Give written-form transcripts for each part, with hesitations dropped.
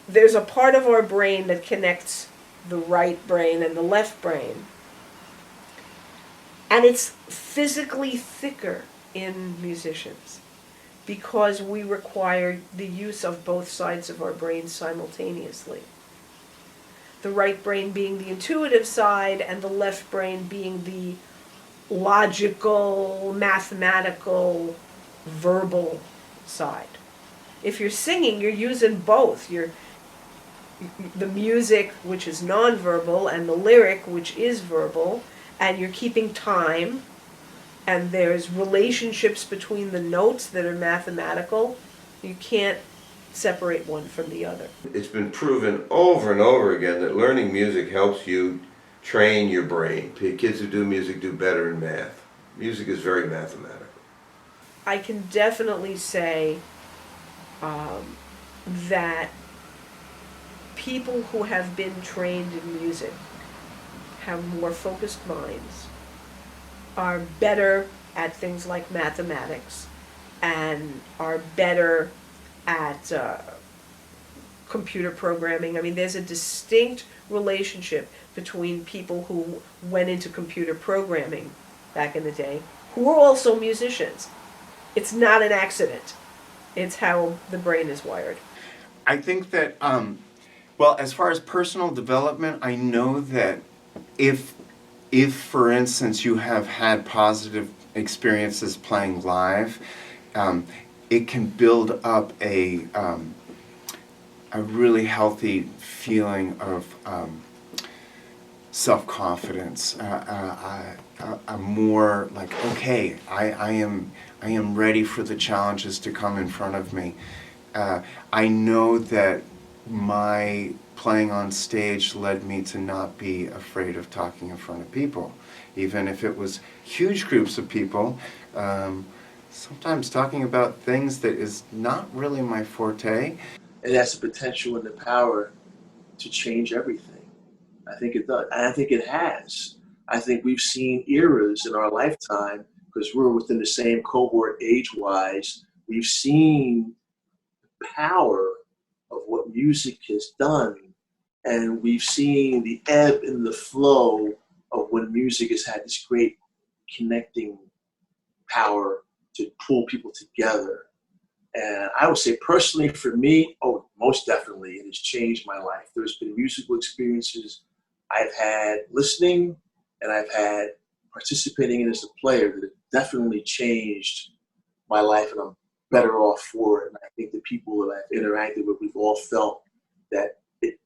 there's a part of our brain that connects the right brain and the left brain. And it's physically thicker in musicians because we require the use of both sides of our brain simultaneously. The right brain being the intuitive side and the left brain being the logical, mathematical, verbal side. If you're singing, you're using both. The music, which is nonverbal, and the lyric, which is verbal, and you're keeping time, and there's relationships between the notes that are mathematical. You can't separate one from the other. It's been proven over and over again that learning music helps you train your brain. Kids who do music do better in math. Music is very mathematical. I can definitely say that people who have been trained in music have more focused minds, are better at things like mathematics, and are better at computer programming. I mean, there's a distinct relationship between people who went into computer programming back in the day, who were also musicians. It's not an accident. It's how the brain is wired. I think that, well, as far as personal development, I know that if for instance you have had positive experiences playing live, it can build up a really healthy feeling of self-confidence. I'm more like, okay, I am ready for the challenges to come in front of me. I know that my playing on stage led me to not be afraid of talking in front of people. Even if it was huge groups of people, sometimes talking about things that is not really my forte. It has the potential and the power to change everything. I think it does, and I think it has. I think we've seen eras in our lifetime, because we're within the same cohort age-wise, we've seen the power of what music has done, and we've seen the ebb and the flow of when music has had this great connecting power to pull people together. And I would say personally for me, oh, most definitely, it has changed my life. There's been musical experiences I've had listening and I've had participating in as a player that have definitely changed my life, and I'm better off for it. And I think the people that I've interacted with, we've all felt that it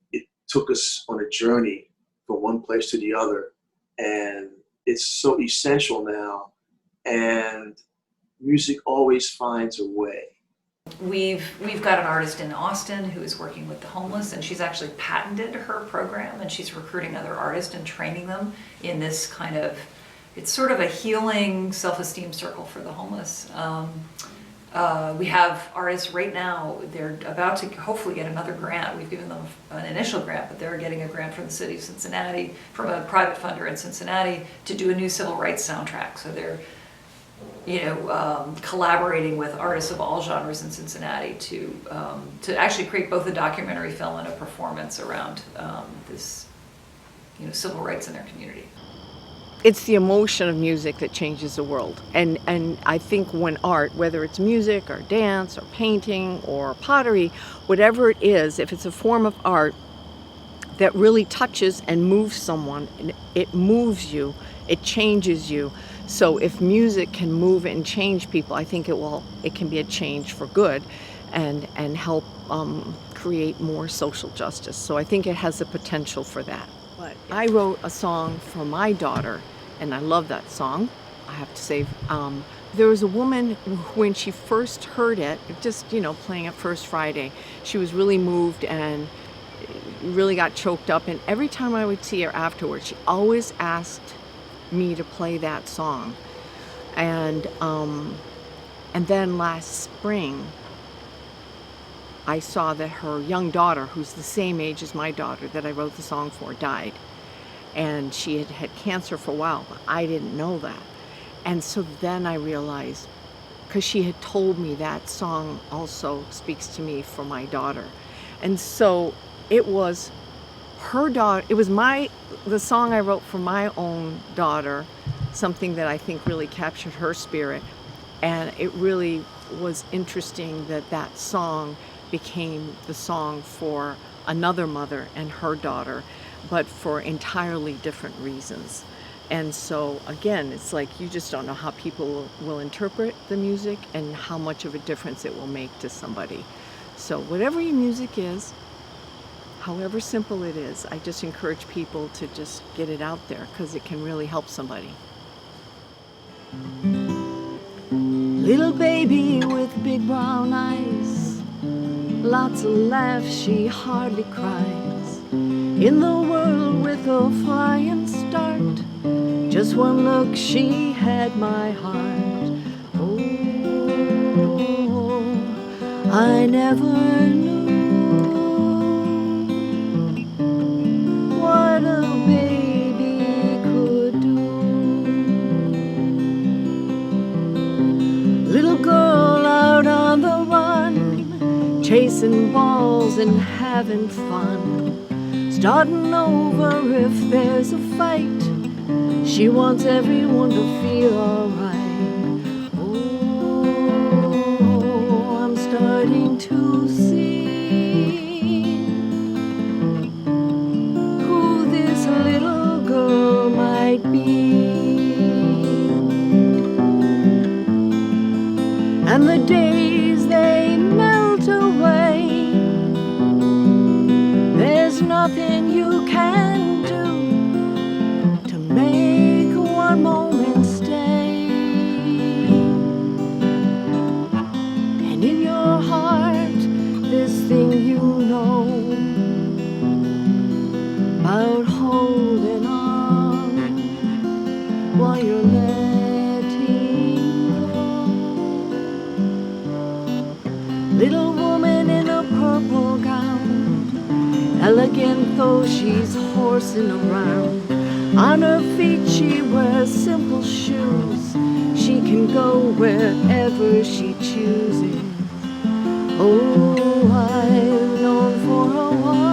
took us on a journey from one place to the other. And it's so essential now. And music always finds a way. We've got an artist in Austin who is working with the homeless, and she's actually patented her program, and she's recruiting other artists and training them in this kind of, it's sort of a healing self-esteem circle for the homeless. We have artists right now, they're about to hopefully get another grant. We've given them an initial grant, but they're getting a grant from the city of Cincinnati, from a private funder in Cincinnati, to do a new civil rights soundtrack. So they're collaborating with artists of all genres in Cincinnati to actually create both a documentary film and a performance around this, civil rights in their community. It's the emotion of music that changes the world. And I think when art, whether it's music or dance or painting or pottery, whatever it is, if it's a form of art that really touches and moves someone, it moves you, it changes you. So if music can move and change people, I think it can be a change for good and help create more social justice. So I think it has the potential for that. But I wrote a song for my daughter, and I love that song, I have to say. There was a woman, when she first heard it, just, playing it First Friday, she was really moved and really got choked up. And every time I would see her afterwards, she always asked me to play that song. And then last spring, I saw that her young daughter, who's the same age as my daughter that I wrote the song for, died. And she had had cancer for a while, but I didn't know that. And so then I realized, because she had told me that song also speaks to me for my daughter. And so it was her daughter, it was the song I wrote for my own daughter, something that I think really captured her spirit. And it really was interesting that that song became the song for another mother and her daughter, but for entirely different reasons. And so again, it's like you just don't know how people will interpret the music and how much of a difference it will make to somebody. So whatever your music is, however simple it is, I just encourage people to just get it out there because it can really help somebody. Little baby with big brown eyes, lots of laughs, she hardly cries. In the world with a flying start, just one look, she had my heart. Oh, I never knew what a baby could do. Little girl out on the run, chasing balls and having fun, starting over if there's a fight. She wants everyone to feel alright. Oh, I'm starting to see who this little girl might be. And the days they melt away, there's nothing you can do to make one moment stay. And in your heart, this thing you know about holding on while you're letting go. Little woman in a purple gown, elegant though she's horsing around. On her feet she wears simple shoes. She can go wherever she chooses. Oh, I've known for a while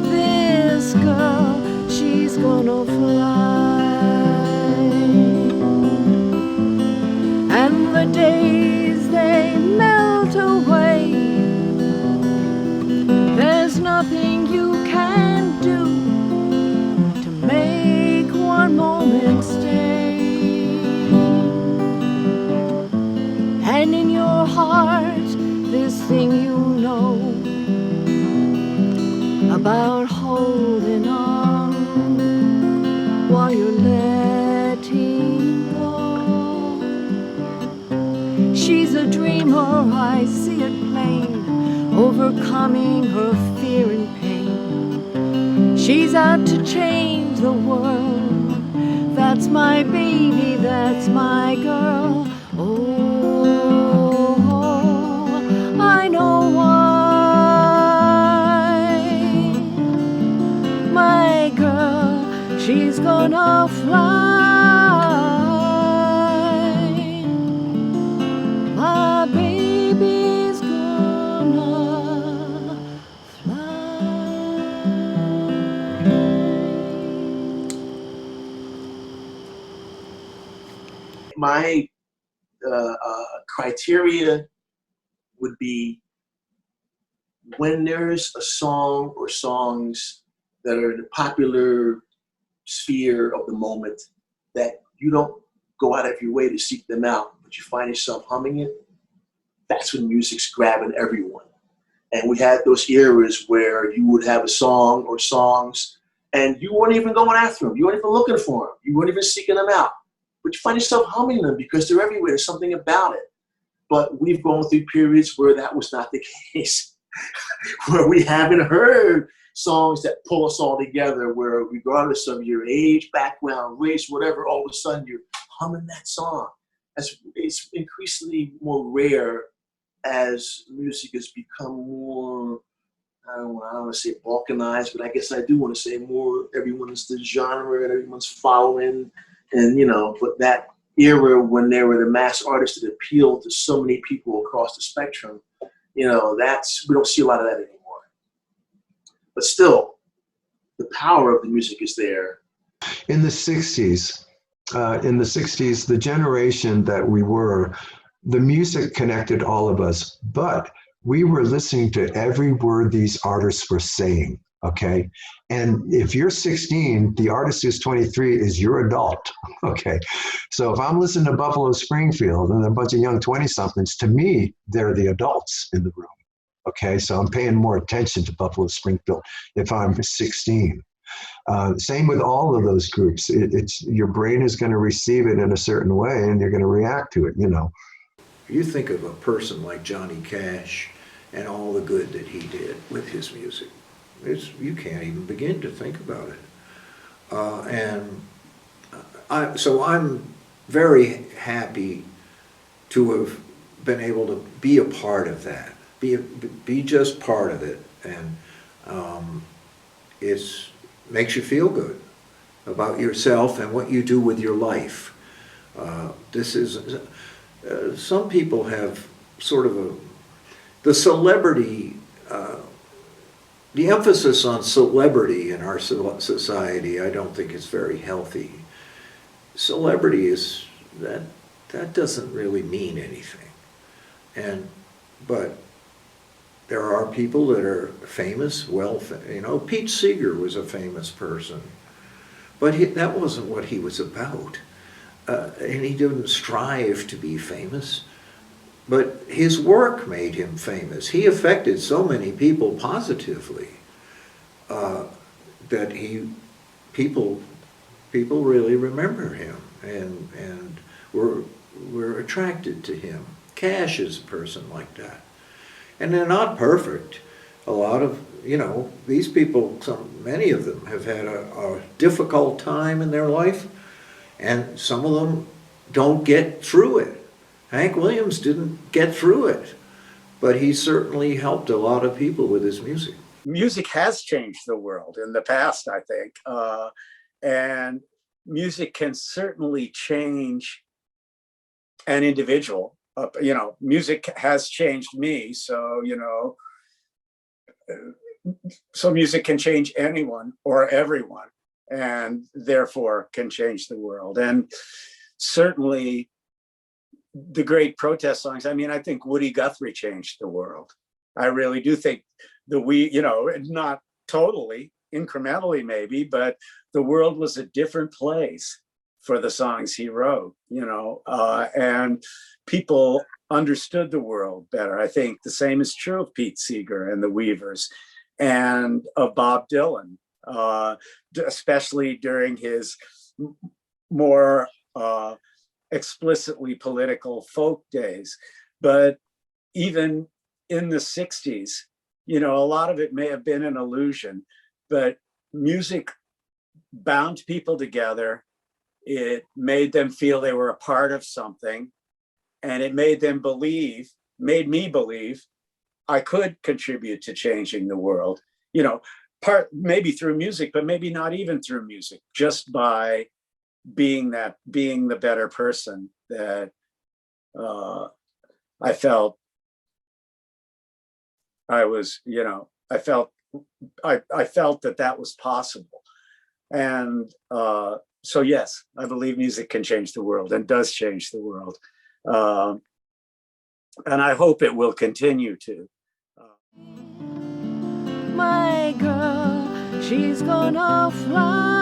this girl, she's gonna fly. And the days they melt away, there's nothing you can do to make one moment stay. And in your heart, this thing you know about holding on while you're letting go. She's a dreamer, I see it plain, overcoming her fear and pain. She's out to change the world. That's my baby, that's my girl. Oh, I know why. My girl, she's gonna fly. My baby's gonna My criteria would be when there's a song or songs that are in the popular sphere of the moment that you don't go out of your way to seek them out, but you find yourself humming it, that's when music's grabbing everyone. And we had those eras where you would have a song or songs and you weren't even going after them. You weren't even looking for them. You weren't even seeking them out. But you find yourself humming them because they're everywhere. There's something about it. But we've gone through periods where that was not the case, where we haven't heard songs that pull us all together, where regardless of your age, background, race, whatever, all of a sudden you're humming that song. It's increasingly more rare as music has become more, I don't want to say balkanized, but I guess I do want to say more, everyone's the genre and everyone's following, and but that era when there were the mass artists that appealed to so many people across the spectrum, we don't see a lot of that anymore. But still, the power of the music is there. In the 60s, the generation that we were, the music connected all of us, but we were listening to every word these artists were saying, okay? And if you're 16, the artist who's 23 is your adult, okay? So if I'm listening to Buffalo Springfield and a bunch of young 20-somethings, to me, they're the adults in the room, okay? So I'm paying more attention to Buffalo Springfield if I'm 16. Same with all of those groups. It's your brain is going to receive it in a certain way, and you're going to react to it. You think of a person like Johnny Cash and all the good that he did with his music. You can't even begin to think about it. So I'm very happy to have been able to be a part of that, be just part of it, and it's makes you feel good about yourself and what you do with your life. Some people have sort of the celebrity, the emphasis on celebrity in our society, I don't think is very healthy. Celebrity is, that doesn't really mean anything. But there are people that are famous, Pete Seeger was a famous person, but that wasn't what he was about. And he didn't strive to be famous, but his work made him famous. He affected so many people positively that people really remember him and were attracted to him. Cash is a person like that. And they're not perfect. A lot of, these people, many of them have had a difficult time in their life, and some of them don't get through it. Hank Williams didn't get through it, but he certainly helped a lot of people with his music. Music has changed the world in the past, I think. And music can certainly change an individual. Music has changed me, so music can change anyone or everyone, and therefore can change the world. And certainly the great protest songs, I think Woody Guthrie changed the world. I really do think not totally, incrementally maybe, but the world was a different place for the songs he wrote, and people understood the world better. I think the same is true of Pete Seeger and the Weavers and of Bob Dylan, especially during his more explicitly political folk days. But even in the 60s, a lot of it may have been an illusion, but music bound people together. It made them feel they were a part of something, and it made me believe I could contribute to changing the world, maybe through music, but maybe not even through music, just by being the better person that I felt I was, I felt that was possible. And so yes, I believe music can change the world and does change the world. And I hope it will continue to. My girl, she's gonna fly.